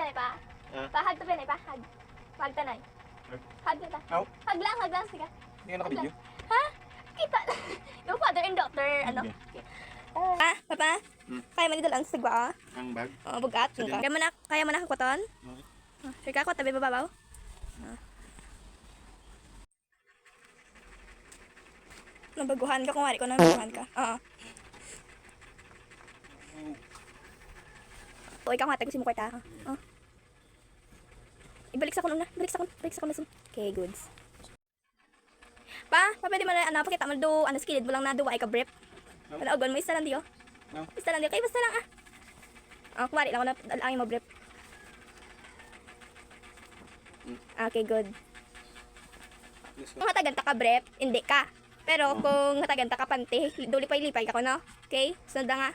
tanay pa. Pahag to pinay, pahag. Pahag tanay. Hag na ta. Hag lang, sige. Hindi ka naka-video? Ha? Kita. Yung father and daughter, ano? Papa? Kaya man dito lang sa gwa, Ang bag? oh, bugat. Kaya mo na kakuton? Sure ka ako, tabi babaw? Nabaguhan ka, kung wari ko nabaguhan ka. Oo. O, ikaw nga, tagusin mo kwarta. Ibalik sa kuno na. Balik sa kuno. Okay, goods. Pa, pwede mo na, pakita mo do, skilled mo lang na do, ay ka brief. Wala, ogon mo, isa lang diyo. Isa lang diyo, kaya basta lang kumari lang ako na, dalangin mo brief. Okay, good. Kung hatagan ta ka brief, hindi ka. Pero kung hatagan ta ka panty, lipay-lipay ka ko, no? Okay? Sunod nga.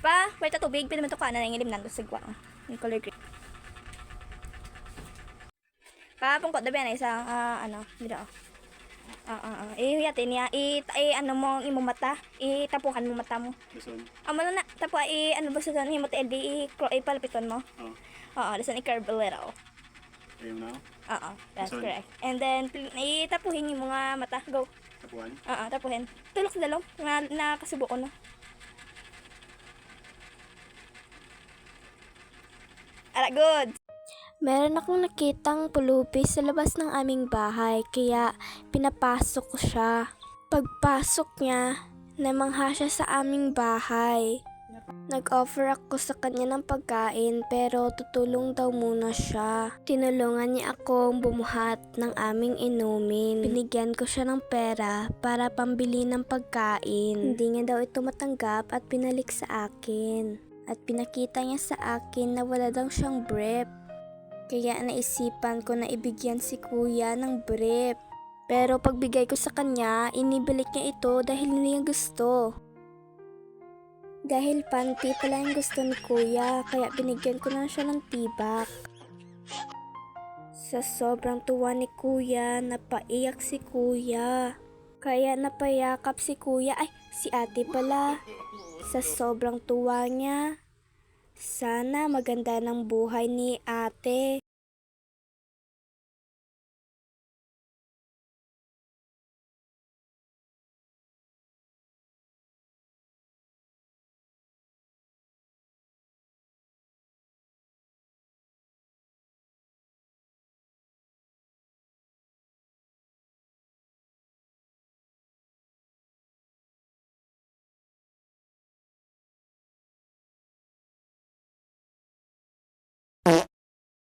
Pa, wait na tubig, pwede mo ito ka na nangilim nando sigwa. Yung color green. Pa, pungkot dabi na isang, dito. Yatin niya, ano mo, imo mata, tapuhan mo mata mo. Amo na, tapo, ano ba sa himot LD, palapiton mo. Oo, dasan i-curve a little. Ayun na? Oo, that's correct. And then, tapuhin yung mga mata, go. Tapuan? Oo, tapuhin. Tulok sa dalong, nakasubo ko na. Ala, good. Meron akong nakitang pulubi sa labas ng aming bahay, kaya pinapasok ko siya. Pagpasok niya, namangha siya sa aming bahay. Nag-offer ako sa kanya ng pagkain, pero tutulong daw muna siya. Tinulungan niya akong bumuhat ng aming inumin. Binigyan ko siya ng pera para pambili ng pagkain. Hindi niya daw ito matanggap at pinalik sa akin. At pinakita niya sa akin na wala daw siyang brief. Kaya naisipan ko na ibigyan si kuya ng brief. Pero pagbigay ko sa kanya, inibalik niya ito dahil hindi niya gusto. Dahil panty pala yung gusto ni kuya, kaya binigyan ko na siya ng tibak. Sa sobrang tuwa ni kuya, napaiyak si kuya. Kaya napayakap si kuya, si ate pala. Sa sobrang tuwa niya, sana maganda ng buhay ni ate.